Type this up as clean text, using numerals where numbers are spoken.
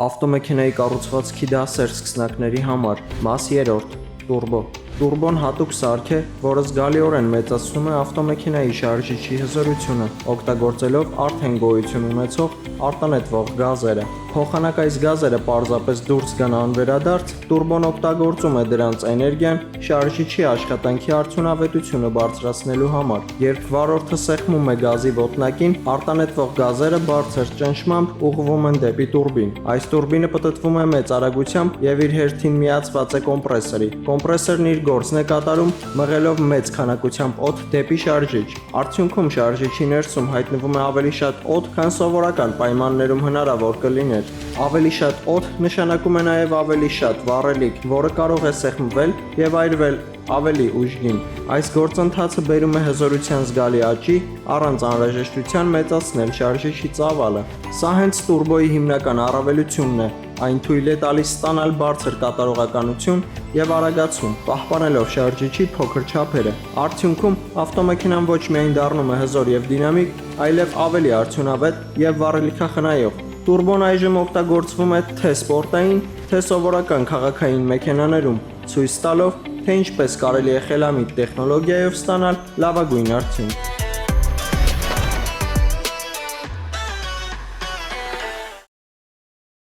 Ավտոմեքենայի կառուցվածքի դասեր սկսնակների համար, մաս 3, տուրբո։ Տուրբոն հատուկ սարք է, որը զգալիորեն մեծացնում է ավտոմեքենայի շարժիչի հզորությունը, օգտագործելով արդեն գոյություն ունեցող արտանետվող գազերը։ Փոխանակ այս գազերը պարզապես դուրս գան անվերադարձ, տուրբոն օգտագործում է դրանց էներգիան շարժիչի աշխատանքի արդյունավետությունը բարձրացնելու համար։ Երբ վարորդը սեղմում է գազի ոտնակին, արտանետվող գազերը բարձր ճնշմամբ ուղղվում են դեպի տուրբին։ Այս տուրբինը պտտվում է մեծ արագությամբ եւ իր հերթին միացված է կոմպրեսորի։ Կոմպրեսորն իր գործն է կատարում, մղելով մեծ քանակությամբ օդ դեպի շարժիչ։ Արդյունքում շարժիչի ներսում հայտնվում է ավելի շատ օդ, քան սովորական պայմաններում հնարավոր կլիներ։ Ավելի շատ օդ նշանակում է նաև ավելի շատ վառելիք, որը կարող է սեղմվել եւ այրվել ավելի ուժգին։ Այս գործընթացը բերում է հզորության զգալի աճի, առանց անհրաժեշտության մեծացնել շարժիչի ծավալը։ Սա հենց տուրբոյի հիմնական առավելությունն է։ Այն թույլ է տալիս ստանալ բարձր կատարողականություն եւ արագացում, պահպանելով շարժիչի փոքր չափերը։ Արդյունքում ավտոմեքենան ոչ միայն դառնում է հզոր եւ դինամիկ, այլև ավելի արդյունավետ եւ վառելիքախնայող։ Տուրբոն այժմ օգտագործվում է թե սպորտային, թե սովորական քաղաքային մեքենաներում, ցույց տալով, թե ինչպես կարելի է խելամիտ տեխնոլոգիայով ստանալ լավագույն արդյունք։